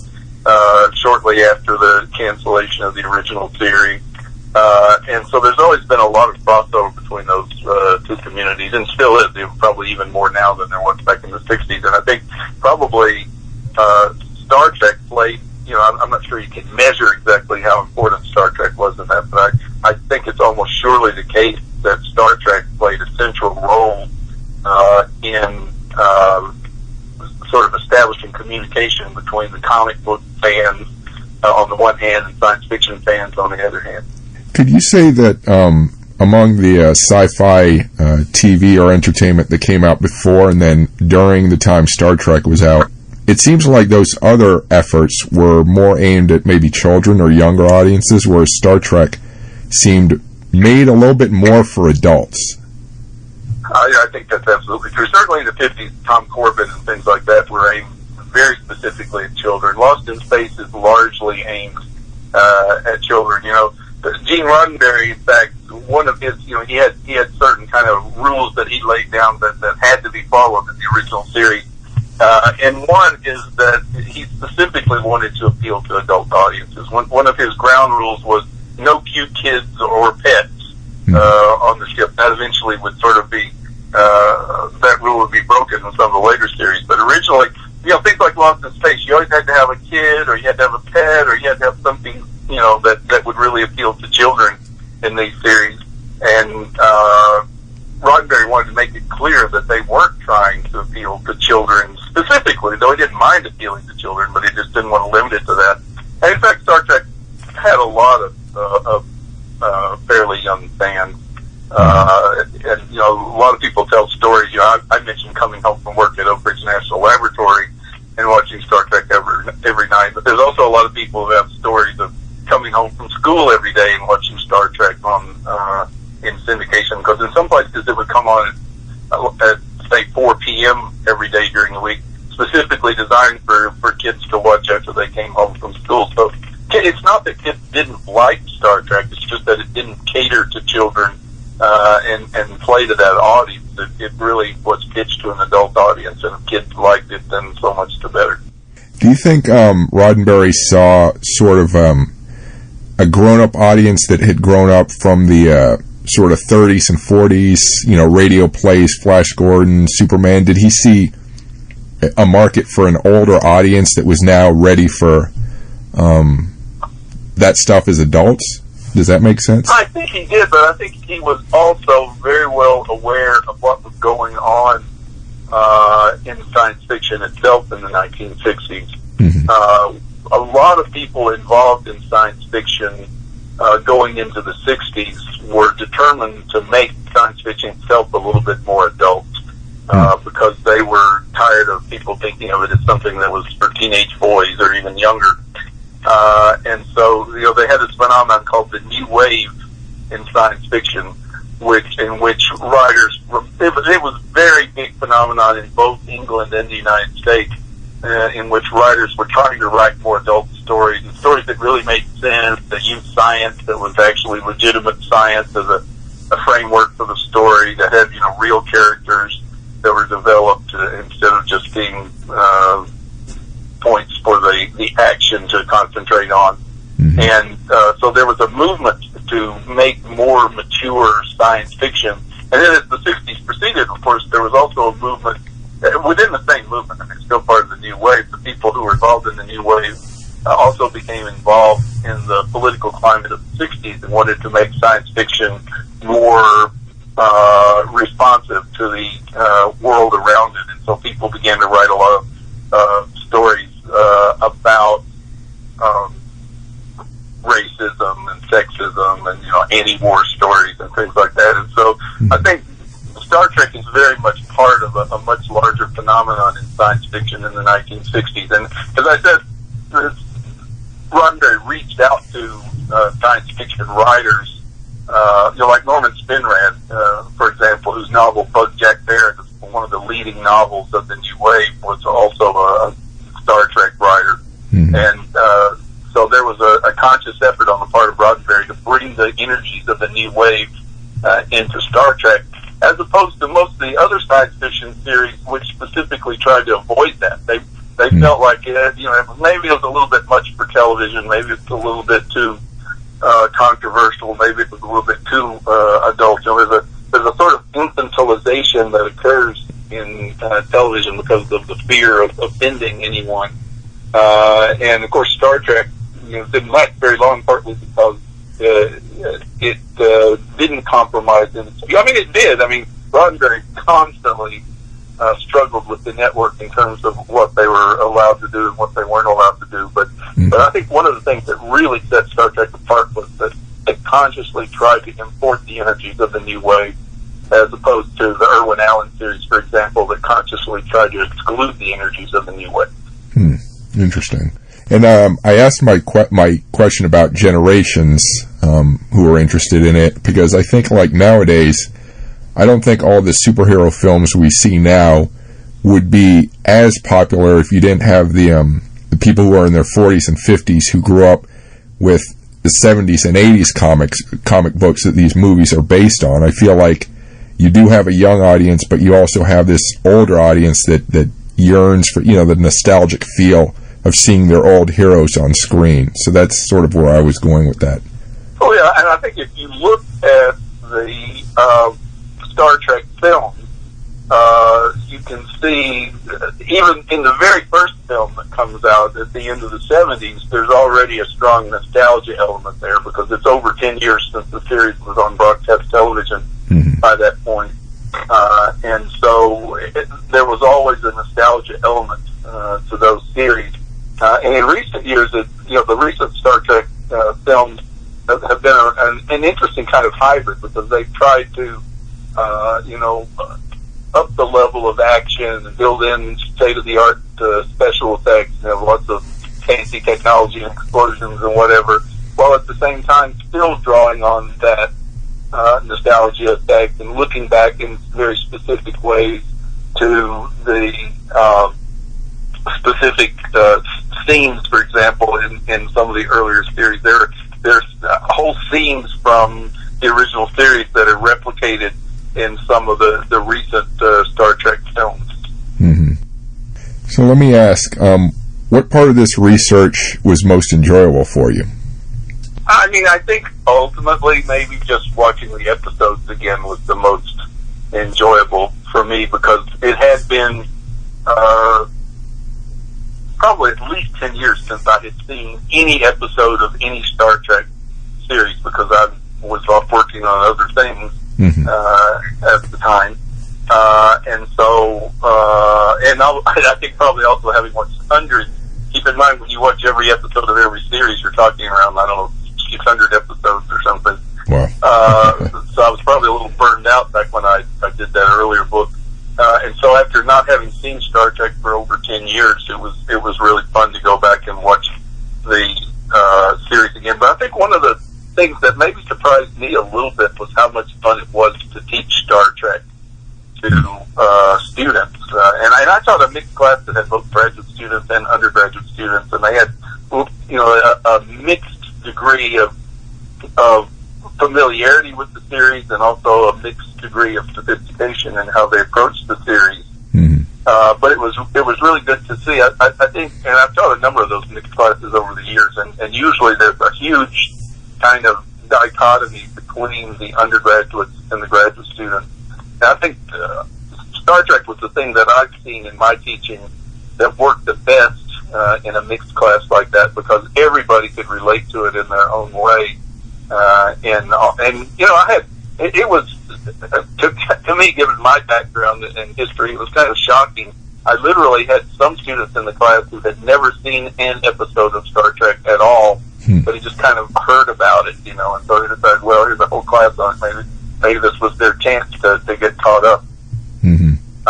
shortly after the cancellation of the original series. And so there's always been a lot of crossover between those two communities, and still is, probably even more now than there was back in the 60s. And I think probably Star Trek played, I'm not sure you can measure exactly how important Star Trek was in that, but I think it's almost surely the case that Star Trek played a central role in sort of establishing communication between the comic book fans on the one hand and science fiction fans on the other hand. Could you say that among the sci-fi TV or entertainment that came out before and then during the time Star Trek was out, it seems like those other efforts were more aimed at maybe children or younger audiences, whereas Star Trek seemed made a little bit more for adults? I think that's absolutely true. Certainly in the 50s, Tom Corbin and things like that were aimed very specifically at children. Lost in Space is largely aimed at children. Gene Roddenberry, in fact, one of his, he had certain kind of rules that he laid down that had to be followed in the original series. And one is that he specifically wanted to appeal to adult audiences. One of his ground rules was no cute kids or pets on the ship. That eventually would sort of be, that rule would be broken in some of the later series. But originally, things like Lost in Space, you always had to have a kid, or you had to have a pet, or you had to have something, that would really appeal to children in these series. And Roddenberry wanted to make it clear that they weren't trying to appeal to children specifically, though he didn't mind appealing to children, but he just didn't want to limit it to that. And in fact, Star Trek had a lot of fairly young fans. And a lot of people tell stories. I mentioned coming home from work at Oak Ridge National Laboratory and watching Star Trek every night. But there's also a lot of people who have stories of coming home from school every day and watching Star Trek in syndication, because in some places it would come on at say 4 p.m. every day during the week, specifically designed for kids to watch after they came home from school. So it's not that kids didn't like Star Trek; it's just that it didn't cater to children and play to that audience. It really was pitched to an adult audience, and if kids liked it, then so much the better. Do you think Roddenberry saw sort of a grown-up audience that had grown up from the sort of 30s and 40s, radio plays, Flash Gordon, Superman? Did he see a market for an older audience that was now ready for that stuff as adults? Does that make sense? I think he did, but I think he was also very well aware of what was going on in science fiction itself in the 1960s. Mm-hmm. A lot of people involved in science fiction going into the 60s were determined to make science fiction itself a little bit more adult, because they were tired of people thinking of it as something that was for teenage boys or even younger. And so, they had this phenomenon called the New Wave in science fiction, in which writers, it was a very big phenomenon in both England and the United States, in which writers were trying to write more adult stories, and stories that really made sense, that used science, that was actually legitimate science as a framework for the story, that had, real characters that were developed instead of just being points for the action to concentrate on. Mm-hmm. And so there was a movement to make more mature science fiction. And then as the 60s proceeded, of course, there was also a movement within the same movement. I mean, it's still part of the New Wave. The people who were involved in the New Wave also became involved in the political climate of the 60s and wanted to make science fiction more responsive to the world around it. And so people began to write a lot of stories about racism and sexism and anti-war stories and things like that. And so I think Star Trek is very much part of a much larger phenomenon in science fiction in the 1960s. And as I said, Roddenberry reached out to science fiction writers, like Norman Spinrad, for example, whose novel Bug Jack Barrett is one of the leading novels of the New Wave, was also a Star Trek writer. Mm-hmm. And so there was a conscious effort on the part of Roddenberry to bring the energies of the New Wave into Star Trek, as opposed to most of the other science fiction series, which specifically tried to avoid that. They felt like maybe it was a little bit much for television, maybe it's a little bit too controversial, maybe it was a little bit too adult. There's a sort of infantilization that occurs in television because of the fear of offending anyone. And of course, Star Trek didn't last very long, partly because it didn't compromise in its view. I mean, it did. I mean, Roddenberry constantly struggled with the network in terms of what they were allowed to do and what they weren't allowed to do. But I think one of the things that really set Star Trek apart was that they consciously tried to import the energies of the New Wave, as opposed to the Irwin Allen series, for example, that consciously tried to exclude the energies of the New Wave. Interesting. And I asked my question about generations who are interested in it, because I think like nowadays I don't think all the superhero films we see now would be as popular if you didn't have the people who are in their 40s and 50s who grew up with the 70s and 80s comic books that these movies are based on. I feel like you do have a young audience, but you also have this older audience that yearns for, the nostalgic feel of seeing their old heroes on screen. So that's sort of where I was going with that. Oh, yeah, and I think if you look at the Star Trek films, you can see, even in the very first film that comes out at the end of the 70s, there's already a strong nostalgia element there because it's over 10 years since the series was on broadcast television by that point. And so there was always a nostalgia element to those series. And in recent years, the recent Star Trek films have been an interesting kind of hybrid because they've tried to, up the level of action and build in state-of-the-art special effects, lots of fancy technology and explosions and whatever, while at the same time still drawing on that nostalgia effect and looking back in very specific ways to the specific scenes, for example, in some of the earlier series. There's whole scenes from the original series that are replicated in some of the recent Star Trek films. Mm-hmm. So let me ask, what part of this research was most enjoyable for you? I mean, I think ultimately maybe just watching the episodes again was the most enjoyable for me because it had been probably at least 10 years since I had seen any episode of any Star Trek series because I was off working on other things at the time. And so, and I think probably also having watched hundreds, keep in mind when you watch every episode of every series, you're talking around, 600 episodes or something. Wow. So I was probably a little burned out back when I did that earlier book. And so after not having seen Star Trek for over 10 years, it was really fun to go back and watch the series again. But I think one of the things that maybe surprised me a little bit was how much fun it was to teach Star Trek to students. And I taught a mixed class that had both graduate students and undergraduate students, and they had a mixed degree of familiarity with the series and also a mixed degree of sophistication in how they approached the series. But it was really good to see. I think, and I've taught a number of those mixed classes over the years, and usually there's a huge kind of dichotomy between the undergraduates and the graduate students. And I think Star Trek was the thing that I've seen in my teaching that worked the best in a mixed class like that because everybody could relate to it in their own way. And I had it was to me, given my background and history, it was kind of shocking. I literally had some students in the class who had never seen an episode of Star Trek at all, but he just kind of heard about it, and so he decided, well, here's a whole class on it. Maybe this was their chance to get caught up.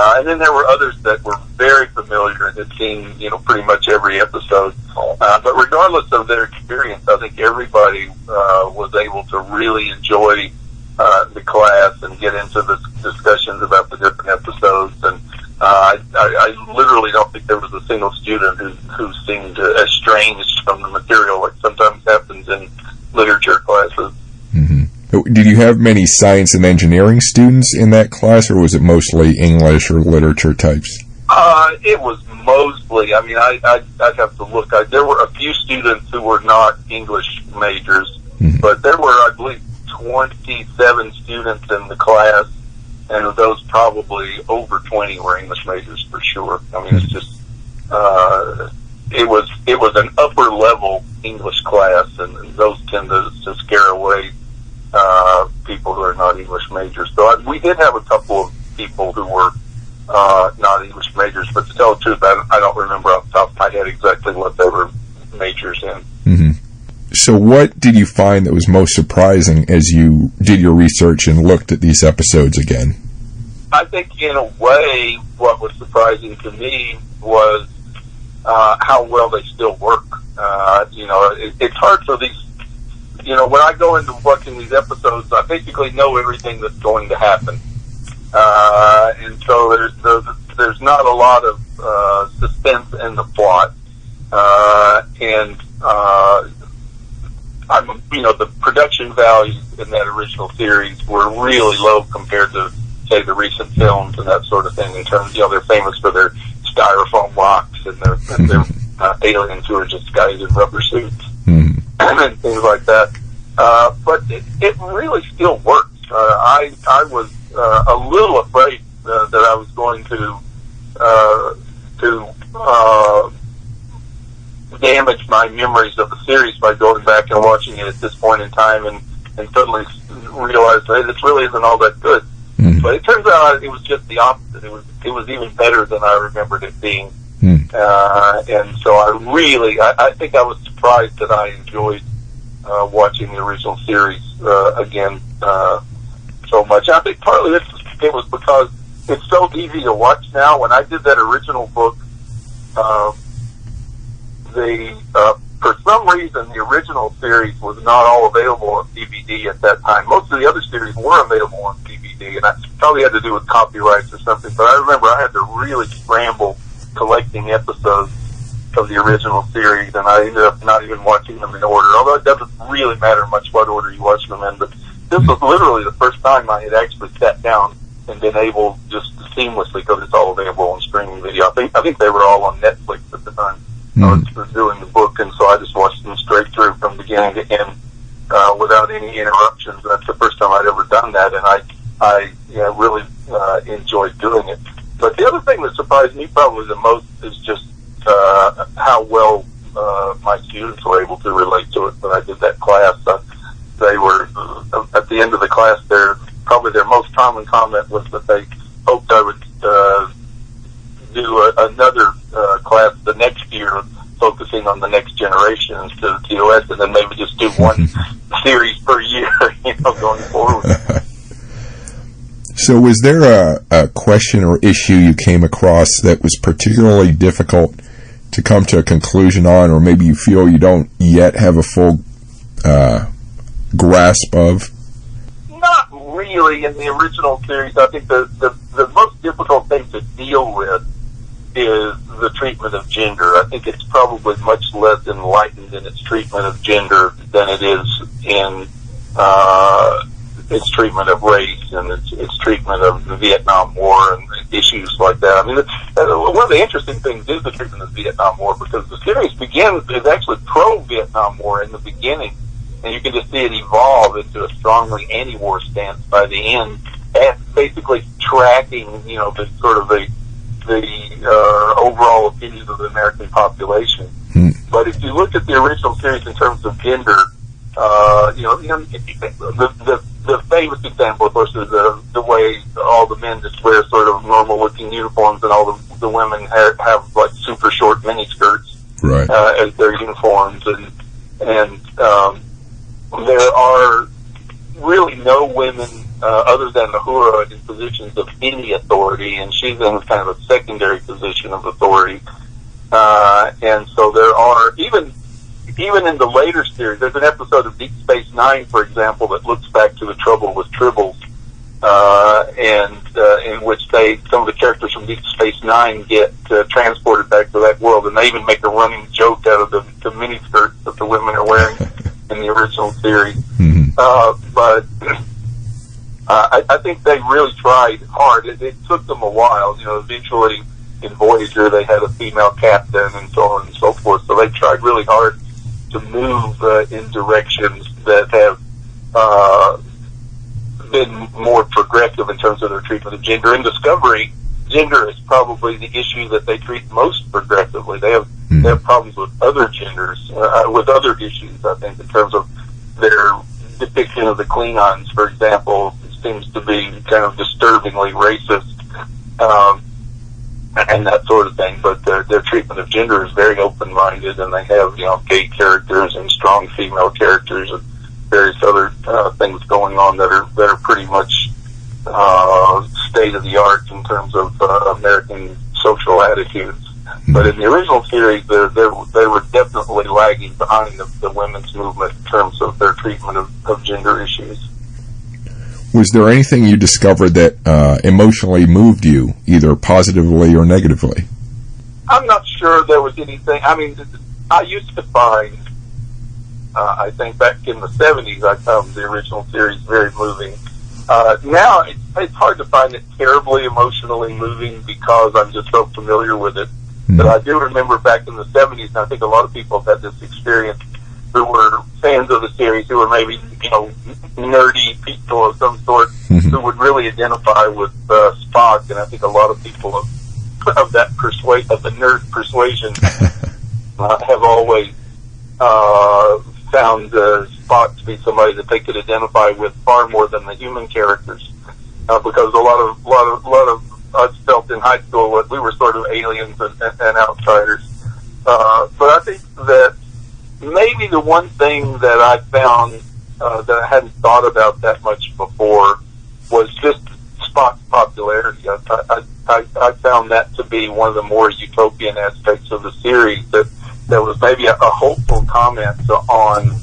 And then there were others that were very familiar and had seen, pretty much every episode. But regardless of their experience, I think everybody was able to really enjoy the class and get into the discussions about the different episodes. And I literally don't think there was a single student who seemed estranged from the material, like sometimes happens in literature classes. Did you have many science and engineering students in that class, or was it mostly English or literature types? It was mostly. I mean, I'd have to look. There were a few students who were not English majors, but there were, I believe, 27 students in the class, and of those, probably over 20 were English majors for sure. I mean, it's just it was an upper level English class, and those tend to scare away people who are not English majors. So we did have a couple of people who were not English majors, but to tell the truth, I don't remember off the top of my head exactly what they were majors in. So what did you find that was most surprising as you did your research and looked at these episodes again? I think in a way what was surprising to me was how well they still work. It's hard for these, when I go into watching these episodes, I basically know everything that's going to happen. And so there's not a lot of suspense in the plot, the production values in that original series were really low compared to, say, the recent films and that sort of thing. In terms, they're famous for their styrofoam rocks and their aliens who are just guys in rubber suits and things like that. But it really still works. I was a little afraid that I was going to damage my memories of the series by going back and watching it at this point in time and suddenly realize, hey, this really isn't all that good. But it turns out it was just the opposite. It was even better than I remembered it being. And so I think I was surprised that I enjoyed watching the original series again so much. I think partly it was because it's so easy to watch now. When I did that original book, for some reason, the original series was not all available on DVD at that time. Most of the other series were available on DVD, and that probably had to do with copyrights or something. But I remember I had to really scramble collecting episodes of the original series, and I ended up not even watching them in order, although it doesn't really matter much what order you watch them in. But this was literally the first time I had actually sat down and been able just seamlessly, because it's all available on streaming video. I think they were all on Netflix at the time. I was doing the book, and so I just watched them straight through from beginning to end without any interruptions. That's the first time I'd ever done that, and I really enjoyed doing it. But the other thing that surprised me probably the most is just how well my students were able to relate to it when I did that class. They were, at the end of the class, probably their most common comment was that they hoped I would do another class the next year focusing on the next generation instead of TOS, and then maybe just do one series per year, going forward. So was there a question or issue you came across that was particularly difficult to come to a conclusion on, or maybe you feel you don't yet have a full grasp of? Not really in the original series. I think the most difficult thing to deal with is the treatment of gender. I think it's probably much less enlightened in its treatment of gender than it is in its treatment of race and its treatment of the Vietnam War and issues like that. I mean, one of the interesting things is the treatment of the Vietnam War, because the series is actually pro-Vietnam War in the beginning, and you can just see it evolve into a strongly anti-war stance by the end, and basically tracking, the sort of the overall opinions of the American population. But if you look at the original series in terms of gender, the famous example, of course, is the way all the men just wear sort of normal-looking uniforms, and all the women have like super short miniskirts as their uniforms, and there are really no women other than Uhura in positions of any authority, and she's in kind of a secondary position of authority. And so there are, even in the later series, there's an episode of Deep Space Nine, for example, that looks back to the trouble with tribbles, and in which some of the characters from Deep Space Nine get transported back to that world, and they even make a running joke out of the miniskirts that the women are wearing in the original series. But I think they really tried hard. It took them a while. Eventually in Voyager they had a female captain and so on and so forth. So they tried really hard to move in directions that have been more progressive in terms of their treatment of gender. In Discovery, gender is probably the issue that they treat most progressively. They have problems with other genders, with other issues, I think, in terms of their depiction of the Klingons, for example, seems to be kind of disturbingly racist, and that sort of thing. But their treatment of gender is very open-minded, and they have, gay characters and strong female characters and various other things going on that are pretty much state-of-the-art in terms of American social attitudes. But in the original series, they were definitely lagging behind the women's movement in terms of their treatment of gender issues. Was there anything you discovered that emotionally moved you, either positively or negatively? I'm not sure there was anything. I mean, I used to find, I think back in the 70s, I found the original series very moving. Now, it's hard to find it terribly emotionally moving because I'm just so familiar with it. But I do remember back in the 70s, and I think a lot of people have had this experience, who were fans of the series, who were maybe, nerdy people of some sort, who would really identify with Spock. And I think a lot of people of that of the nerd persuasion have always found Spock to be somebody that they could identify with far more than the human characters, because a lot of us felt in high school that we were sort of aliens and outsiders. But I think that maybe the one thing that I found that I hadn't thought about that much before was just Spock's popularity. I found that to be one of the more utopian aspects of the series, that was maybe a hopeful comment on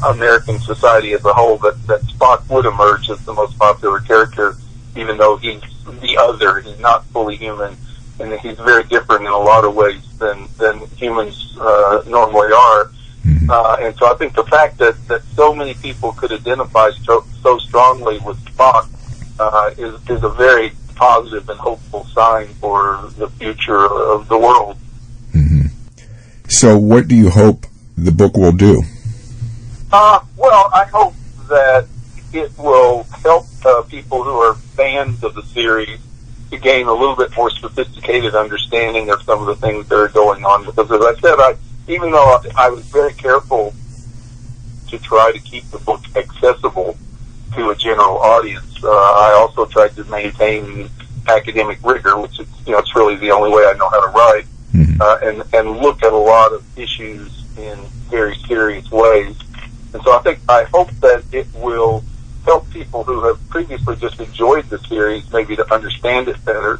American society as a whole, that Spock would emerge as the most popular character, even though he's the other, he's not fully human, and he's very different in a lot of ways than humans normally are. And so I think the fact that so many people could identify so strongly with Spock is a very positive and hopeful sign for the future of the world. So what do you hope the book will do? Well, I hope that it will help people who are fans of the series to gain a little bit more sophisticated understanding of some of the things that are going on. Because as I said, even though I was very careful to try to keep the book accessible to a general audience, I also tried to maintain academic rigor, which is, it's really the only way I know how to write, and look at a lot of issues in very serious ways. And so I hope that it will help people who have previously just enjoyed the series maybe to understand it better.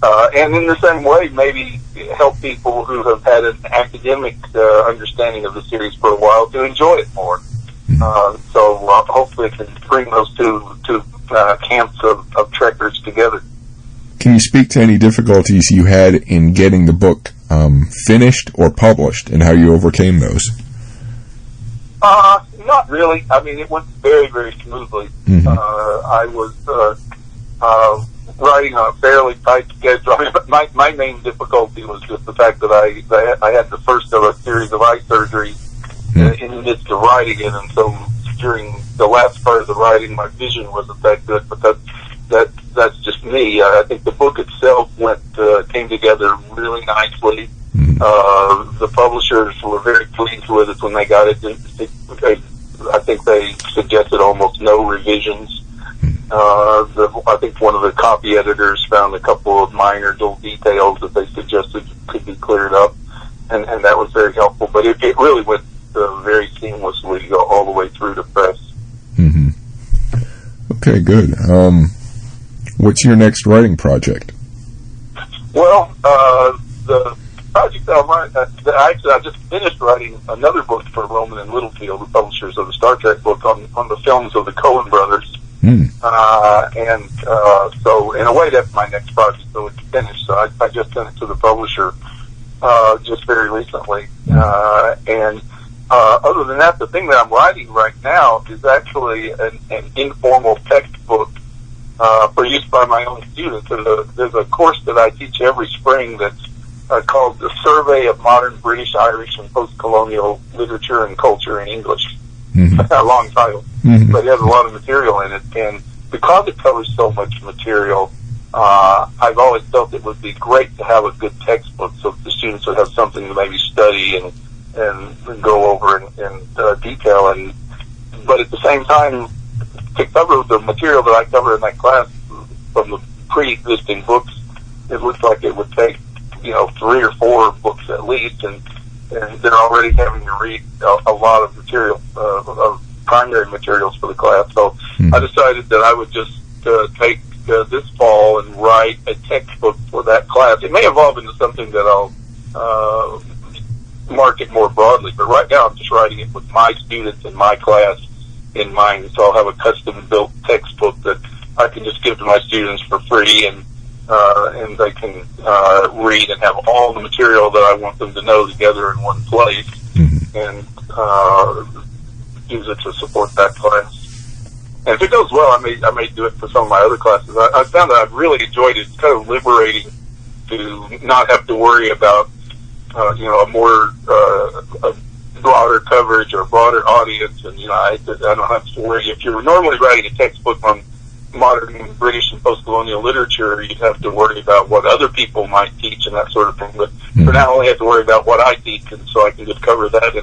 And in the same way, maybe help people who have had an academic understanding of the series for a while to enjoy it more. So hopefully it can bring those two camps of trekkers together. Can you speak to any difficulties you had in getting the book finished or published, and how you overcame those? Not really. I mean, it went very, very smoothly. I was writing on a fairly tight schedule. I mean, my main difficulty was just the fact that I had the first of a series of eye surgeries in the midst of writing it, and so during the last part of the writing, my vision wasn't that good. But that's just me. I think the book itself came together really nicely. The publishers were very pleased with it when they got it. I think they suggested almost no revisions. I think one of the copy editors found a couple of minor little details that they suggested could be cleared up, and that was very helpful. But it really went very seamlessly all the way through to press. Okay, good. What's your next writing project? Well, the project that I'm writing, I just finished writing another book for Rowman and Littlefield, the publishers of the Star Trek book, on the films of the Coen brothers. So in a way, that's my next project. So it's finished. So I just sent it to the publisher just very recently. And other than that, the thing that I'm writing right now is actually an informal textbook for use by my own students. There's a course that I teach every spring that's called The Survey of Modern British, Irish, and Post-Colonial Literature and Culture in English. A long title, but it has a lot of material in it. And because it covers so much material, I've always felt it would be great to have a good textbook so that the students would have something to maybe study and go over in detail. But at the same time, to cover the material that I cover in my class from the pre-existing books, it looks like it would take 3 or 4 books at least, and they're already having to read a lot of material, of primary materials for the class. So I decided that I would just take this fall and write a textbook for that class. It may evolve into something that I'll market more broadly, but right now I'm just writing it with my students in my class in mind. So I'll have a custom-built textbook that give to my students for free, and they can read and have all the material that I want them to know together in one place, and use it to support that class. And if it goes well, I may do it for some of my other classes. I found that I've really enjoyed it. It's kind of liberating to not have to worry about, a more a broader coverage or a broader audience. And, I don't have to worry. If you're normally writing a textbook on modern British and post-colonial literature, you'd have to worry about what other people might teach and that sort of thing. But for now, I only have to worry about what I teach, and so I can just cover that.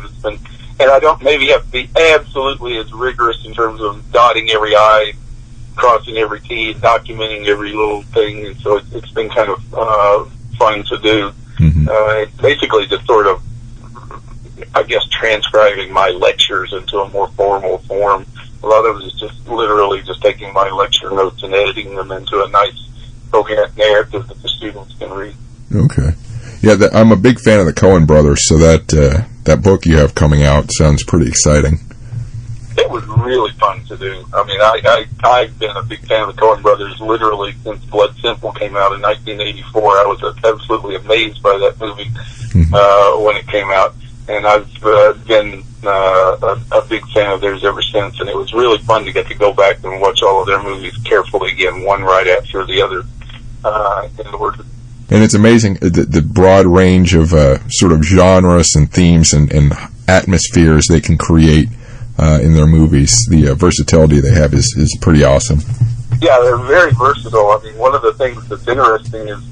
And I don't maybe have to be absolutely as rigorous in terms of dotting every I, crossing every T, documenting every little thing. And so it's been kind of fun to do. It's basically just sort of, I guess, transcribing my lectures into a more formal form. A lot of it is just literally just taking my lecture notes and editing them into a nice, coherent narrative that the students can read. Okay. Yeah, I'm a big fan of the Coen brothers, so that book you have coming out sounds pretty exciting. It was really fun to do. I mean, I've been a big fan of the Coen brothers literally since Blood Simple came out in 1984. I was absolutely amazed by that movie when it came out, and I've been a big fan of theirs ever since. And it was really fun to get to go back and watch all of their movies carefully again, one right after the other, in order. And it's amazing the broad range of sort of genres and themes and atmospheres they can create in their movies. The versatility they have is pretty awesome. Yeah, they're very versatile. I mean, one of the things that's interesting is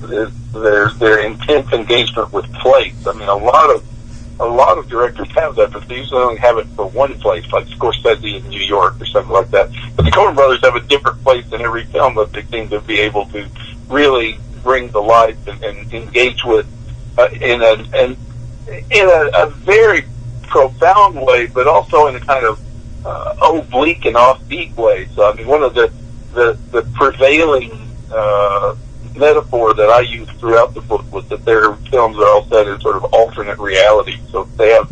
their intense engagement with place. I mean, a lot of directors have that, but they usually only have it for one place, like Scorsese in New York or something like that. But the Coen brothers have a different place in every film that they seem to be able to really bring to life and engage with in a very profound way, but also in a kind of oblique and offbeat way. So, I mean, one of the prevailing metaphor that I used throughout the book was that their films are all set in sort of alternate reality. So they have,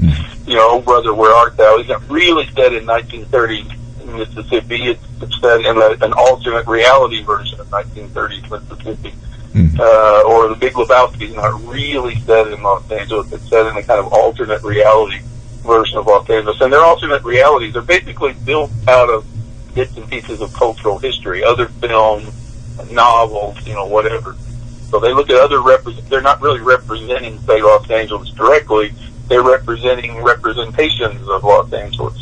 Oh Brother, Where Art Thou? Isn't really set in 1930 Mississippi. It's set in an alternate reality version of 1930s Mississippi. Or The Big Lebowski is not really set in Los Angeles. It's set in a kind of alternate reality version of Los Angeles. And their alternate realities are basically built out of bits and pieces of cultural history, other films, novels, whatever. So they look at other they're not really representing, say, Los Angeles directly. They're representing representations of Los Angeles.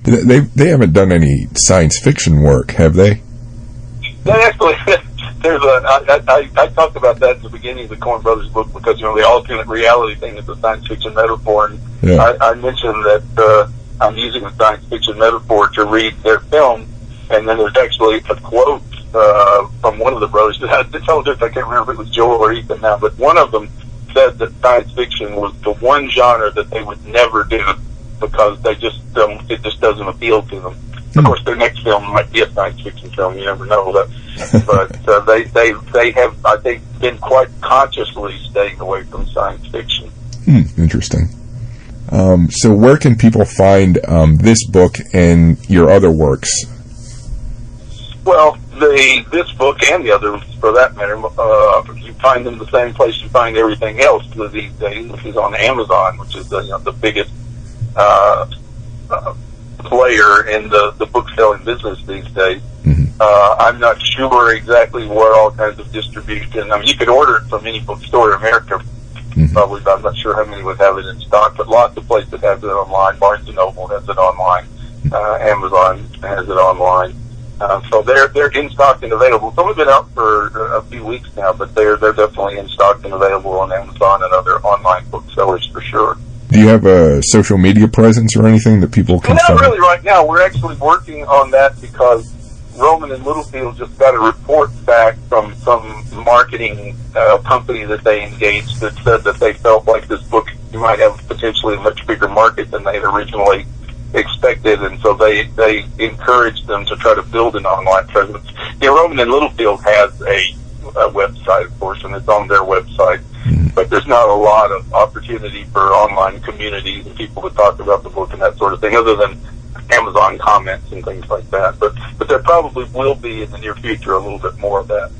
They haven't done any science fiction work, have they? They actually... I talked about that at the beginning of the Coen Brothers book because, the alternate reality thing is a science fiction metaphor. And I mentioned that I'm using a science fiction metaphor to read their film. And then there's actually a quote from one of the brothers. I can't remember if it was Joel or Ethan now, but one of them said that science fiction was the one genre that they would never do because it just doesn't appeal to them. Of course, their next film might be a science fiction film. You never know that. But they have, I think, been quite consciously staying away from science fiction. Interesting. So where can people find this book and your other works? Well, this book and the others, for that matter, you find them the same place you find everything else these days, which is on Amazon, which is the biggest player in the book-selling business these days. I'm not sure exactly what all kinds of distribution. I mean, you could order it from any bookstore in America, probably, but I'm not sure how many would have it in stock, but lots of places have it online. Barnes & Noble has it online. Amazon has it online. So they're in stock and available. Some have been out for a few weeks now, but they're definitely in stock and available on Amazon and other online booksellers for sure. Do you have a social media presence or anything that people can find? Not really right now. We're actually working on that because Rowman and Littlefield just got a report back from some marketing company that they engaged that said that they felt like this book might have potentially a much bigger market than they had originally expected, and so they encouraged them to try to build an online presence. Rowman and Littlefield has a website, of course, and it's on their website. But there's not a lot of opportunity for online communities and people to talk about the book and that sort of thing, other than Amazon comments and things like that. But there probably will be in the near future a little bit more of that.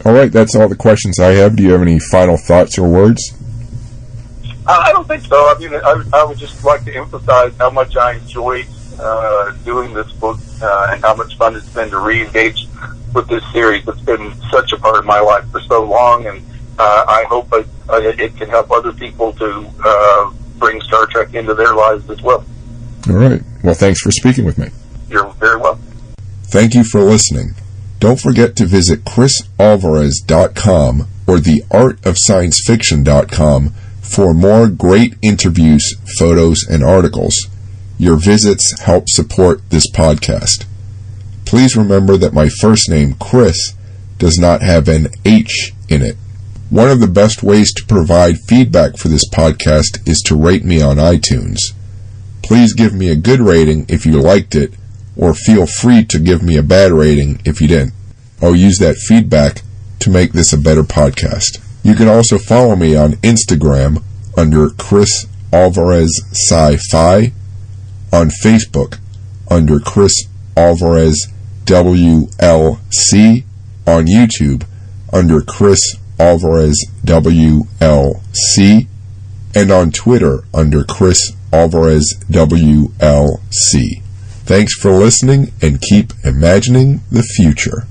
All right, that's all the questions I have. Do you have any final thoughts or words? I don't think so. I mean, I would just like to emphasize how much I enjoyed doing this book and how much fun it's been to re-engage with this series. It's been such a part of my life for so long, and I hope it can help other people to bring Star Trek into their lives as well. All right. Well, thanks for speaking with me. You're very welcome. Thank you for listening. Don't forget to visit chrisalvarez.com or theartofsciencefiction.com for more great interviews, photos, and articles. Your visits help support this podcast. Please remember that my first name, Chris, does not have an H in it. One of the best ways to provide feedback for this podcast is to rate me on iTunes. Please give me a good rating if you liked it, or feel free to give me a bad rating if you didn't. I'll use that feedback to make this a better podcast. You can also follow me on Instagram under Chris Alvarez Sci-Fi, on Facebook under Chris Alvarez WLC, on YouTube under Chris Alvarez WLC, and on Twitter under Chris Alvarez WLC. Thanks for listening, and keep imagining the future.